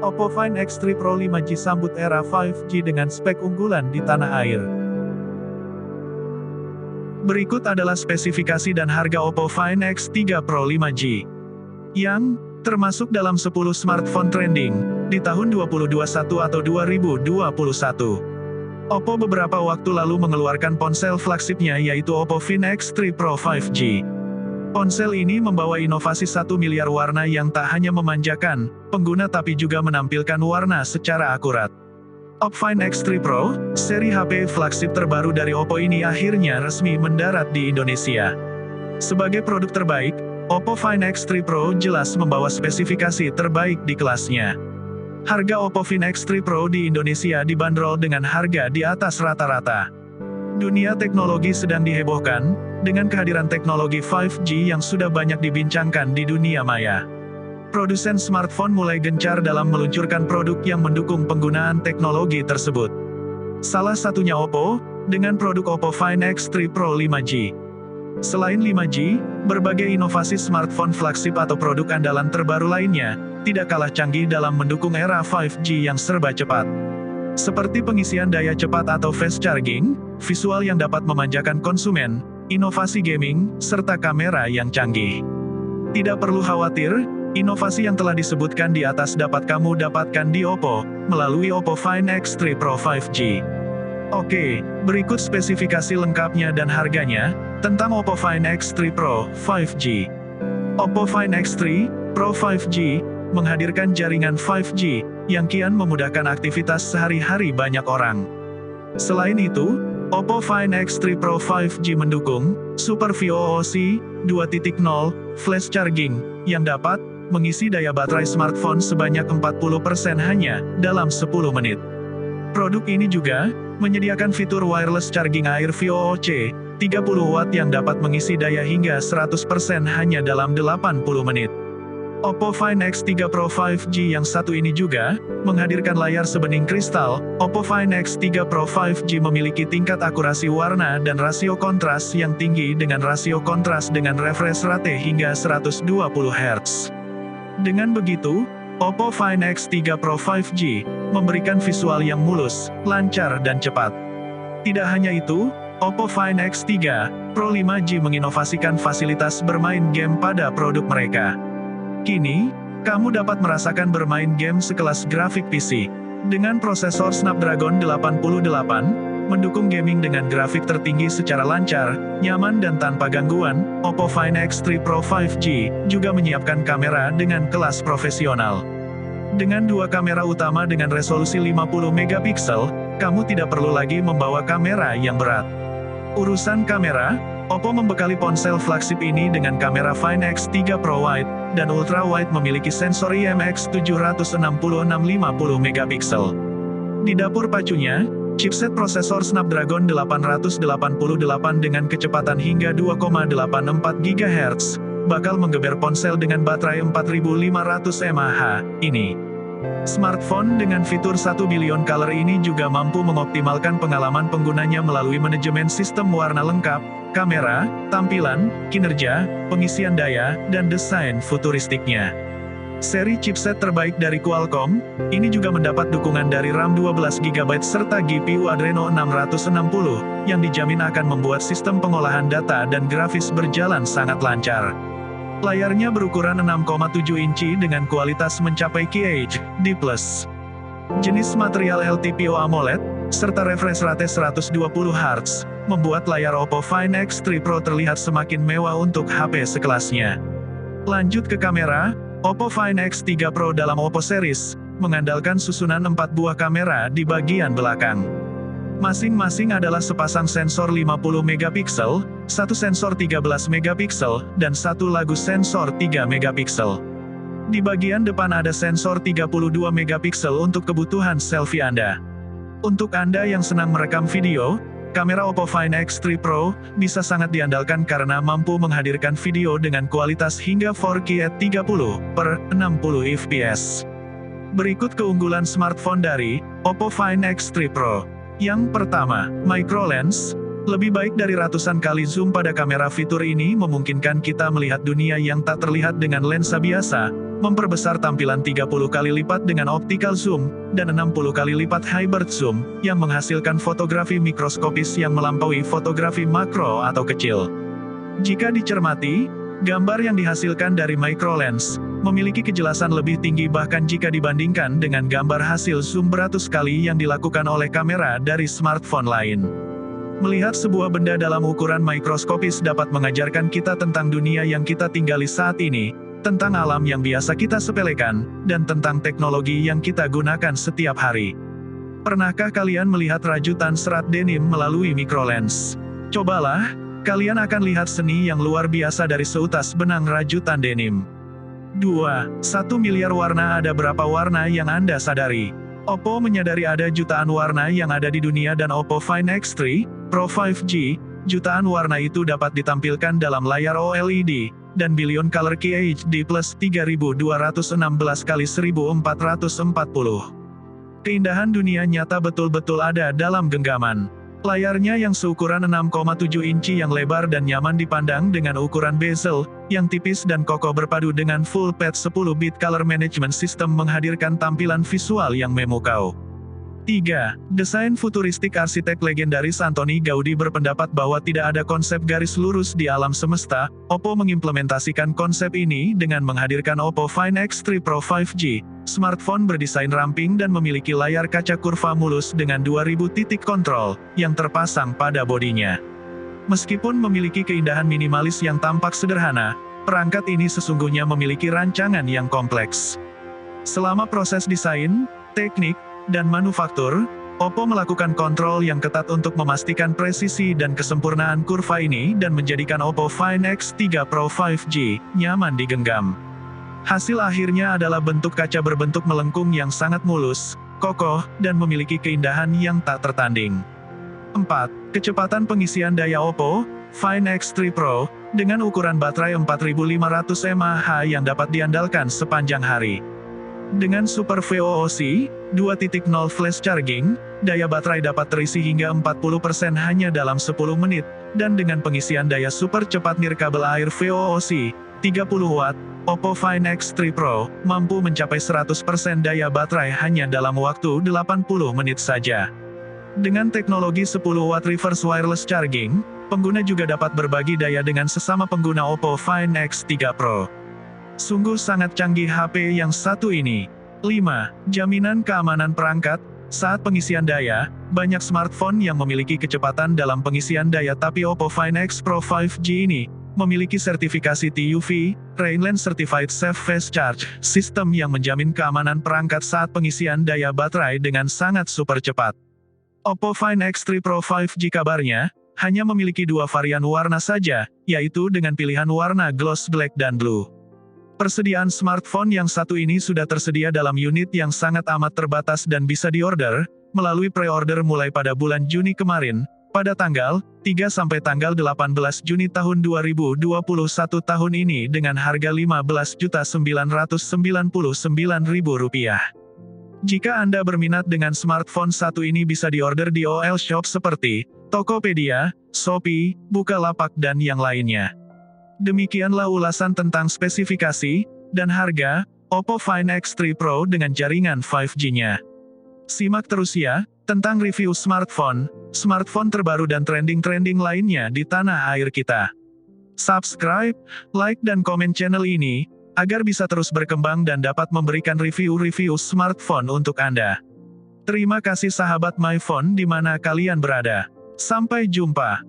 Oppo Find X3 Pro 5G sambut era 5G dengan spek unggulan di tanah air. Berikut adalah spesifikasi dan harga Oppo Find X3 Pro 5G, yang termasuk dalam 10 smartphone trending di tahun 2021 atau 2021. Oppo beberapa waktu lalu mengeluarkan ponsel flagshipnya yaitu Oppo Find X3 Pro 5G. Ponsel ini membawa inovasi 1 miliar warna yang tak hanya memanjakan pengguna tapi juga menampilkan warna secara akurat. Oppo Find X3 Pro, seri HP flagship terbaru dari Oppo ini akhirnya resmi mendarat di Indonesia. Sebagai produk terbaik, Oppo Find X3 Pro jelas membawa spesifikasi terbaik di kelasnya. Harga Oppo Find X3 Pro di Indonesia dibanderol dengan harga di atas rata-rata. Dunia teknologi sedang dihebohkan dengan kehadiran teknologi 5G yang sudah banyak dibincangkan di dunia maya. Produsen smartphone mulai gencar dalam meluncurkan produk yang mendukung penggunaan teknologi tersebut. Salah satunya Oppo, dengan produk Oppo Find X3 Pro 5G. Selain 5G, berbagai inovasi smartphone flagship atau produk andalan terbaru lainnya, tidak kalah canggih dalam mendukung era 5G yang serba cepat. Seperti pengisian daya cepat atau fast charging, visual yang dapat memanjakan konsumen, inovasi gaming, serta kamera yang canggih. Tidak perlu khawatir, inovasi yang telah disebutkan di atas dapat kamu dapatkan di Oppo, melalui Oppo Find X3 Pro 5G. Oke, berikut spesifikasi lengkapnya dan harganya, tentang Oppo Find X3 Pro 5G. Oppo Find X3 Pro 5G, menghadirkan jaringan 5G, yang kian memudahkan aktivitas sehari-hari banyak orang. Selain itu, Oppo Find X3 Pro 5G mendukung Super VOOC 2.0 flash charging, yang dapat mengisi daya baterai smartphone sebanyak 40% hanya dalam 10 menit. Produk ini juga menyediakan fitur wireless charging air VOOC 30 watt yang dapat mengisi daya hingga 100% hanya dalam 80 menit. Oppo Find X3 Pro 5G yang satu ini juga menghadirkan layar sebening kristal. Oppo Find X3 Pro 5G memiliki tingkat akurasi warna dan rasio kontras yang tinggi dengan rasio kontras dengan refresh rate hingga 120 Hz. Dengan begitu, Oppo Find X3 Pro 5G memberikan visual yang mulus, lancar dan cepat. Tidak hanya itu, Oppo Find X3 Pro 5G menginovasikan fasilitas bermain game pada produk mereka. Kini, kamu dapat merasakan bermain game sekelas grafik PC. Dengan prosesor Snapdragon 88, mendukung gaming dengan grafik tertinggi secara lancar, nyaman dan tanpa gangguan. Oppo Find X3 Pro 5G juga menyiapkan kamera dengan kelas profesional. Dengan dua kamera utama dengan resolusi 50 megapiksel, kamu tidak perlu lagi membawa kamera yang berat. Urusan kamera, Oppo membekali ponsel flagship ini dengan kamera Find X3 Pro Wide dan Ultra Wide memiliki sensor IMX 766 50 megapiksel. Di dapur pacunya, chipset prosesor Snapdragon 888 dengan kecepatan hingga 2,84 GHz, bakal menggeber ponsel dengan baterai 4500 mAh ini. Smartphone dengan fitur 1 billion color ini juga mampu mengoptimalkan pengalaman penggunanya melalui manajemen sistem warna lengkap, kamera, tampilan, kinerja, pengisian daya, dan desain futuristiknya. Seri chipset terbaik dari Qualcomm, ini juga mendapat dukungan dari RAM 12GB serta GPU Adreno 660, yang dijamin akan membuat sistem pengolahan data dan grafis berjalan sangat lancar. Layarnya berukuran 6,7 inci dengan kualitas mencapai QHD+. Jenis material LTPO AMOLED, serta refresh rate 120 Hz, membuat layar Oppo Find X3 Pro terlihat semakin mewah untuk HP sekelasnya. Lanjut ke kamera, Oppo Find X3 Pro dalam Oppo series, mengandalkan susunan 4 buah kamera di bagian belakang. Masing-masing adalah sepasang sensor 50 megapiksel, satu sensor 13 megapiksel, dan satu lagu sensor 3 megapiksel. Di bagian depan ada sensor 32 megapiksel untuk kebutuhan selfie Anda. Untuk Anda yang senang merekam video, kamera Oppo Find X3 Pro bisa sangat diandalkan karena mampu menghadirkan video dengan kualitas hingga 4K at 30/60 fps. Berikut keunggulan smartphone dari Oppo Find X3 Pro. Yang pertama, micro lens. Lebih baik dari ratusan kali zoom pada kamera. Fitur ini memungkinkan kita melihat dunia yang tak terlihat dengan lensa biasa, memperbesar tampilan 30 kali lipat dengan optical zoom, dan 60 kali lipat hybrid zoom, yang menghasilkan fotografi mikroskopis yang melampaui fotografi makro atau kecil. Jika dicermati, gambar yang dihasilkan dari microlens memiliki kejelasan lebih tinggi bahkan jika dibandingkan dengan gambar hasil zoom beratus kali yang dilakukan oleh kamera dari smartphone lain. Melihat sebuah benda dalam ukuran mikroskopis dapat mengajarkan kita tentang dunia yang kita tinggali saat ini, tentang alam yang biasa kita sepelekan, dan tentang teknologi yang kita gunakan setiap hari. Pernahkah kalian melihat rajutan serat denim melalui mikrolens? Cobalah, kalian akan lihat seni yang luar biasa dari seutas benang rajutan denim. 2. 1 miliar warna. Ada berapa warna yang Anda sadari? Oppo menyadari ada jutaan warna yang ada di dunia dan Oppo Find X3 Pro 5G, jutaan warna itu dapat ditampilkan dalam layar OLED, dan Billion Color QHD Plus 3216 x 1440. Keindahan dunia nyata betul-betul ada dalam genggaman. Layarnya yang seukuran 6,7 inci yang lebar dan nyaman dipandang dengan ukuran bezel, yang tipis dan kokoh berpadu dengan full PET 10-bit color management system menghadirkan tampilan visual yang memukau. 3. Desain futuristik. Arsitek legendaris Antoni Gaudi berpendapat bahwa tidak ada konsep garis lurus di alam semesta. Oppo mengimplementasikan konsep ini dengan menghadirkan Oppo Find X3 Pro 5G, smartphone berdesain ramping dan memiliki layar kaca kurva mulus dengan 2000 titik kontrol, yang terpasang pada bodinya. Meskipun memiliki keindahan minimalis yang tampak sederhana, perangkat ini sesungguhnya memiliki rancangan yang kompleks. Selama proses desain, teknik, dan manufaktur, Oppo melakukan kontrol yang ketat untuk memastikan presisi dan kesempurnaan kurva ini dan menjadikan Oppo Find X3 Pro 5G nyaman digenggam. Hasil akhirnya adalah bentuk kaca berbentuk melengkung yang sangat mulus, kokoh, dan memiliki keindahan yang tak tertanding. 4. Kecepatan pengisian daya. Oppo Find X3 Pro dengan ukuran baterai 4500 mAh yang dapat diandalkan sepanjang hari. Dengan Super VOOC 2.0 flash charging, daya baterai dapat terisi hingga 40% hanya dalam 10 menit, dan dengan pengisian daya super cepat nirkabel air VOOC 30 watt, Oppo Find X3 Pro mampu mencapai 100% daya baterai hanya dalam waktu 80 menit saja. Dengan teknologi 10 watt reverse wireless charging, pengguna juga dapat berbagi daya dengan sesama pengguna Oppo Find X3 Pro. Sungguh sangat canggih HP yang satu ini. 5. Jaminan keamanan perangkat. Saat pengisian daya, banyak smartphone yang memiliki kecepatan dalam pengisian daya, tapi Oppo Find X Pro 5G ini memiliki sertifikasi TUV, Rainland Certified Safe Fast Charge, sistem yang menjamin keamanan perangkat saat pengisian daya baterai dengan sangat super cepat. Oppo Find X3 Pro 5G kabarnya hanya memiliki 2 varian warna saja, yaitu dengan pilihan warna gloss black dan blue. Persediaan smartphone yang satu ini sudah tersedia dalam unit yang sangat amat terbatas dan bisa diorder melalui pre-order mulai pada bulan Juni kemarin, pada tanggal 3 sampai tanggal 18 Juni tahun 2021 tahun ini dengan harga Rp15.999.000. Jika Anda berminat dengan smartphone satu ini bisa diorder di OL Shop seperti Tokopedia, Shopee, Bukalapak dan yang lainnya. Demikianlah ulasan tentang spesifikasi dan harga Oppo Find X3 Pro dengan jaringan 5G-nya. Simak terus ya, tentang review smartphone terbaru dan trending-trending lainnya di tanah air kita. Subscribe, like dan komen channel ini, agar bisa terus berkembang dan dapat memberikan review-review smartphone untuk Anda. Terima kasih sahabat MyPhone di mana kalian berada. Sampai jumpa.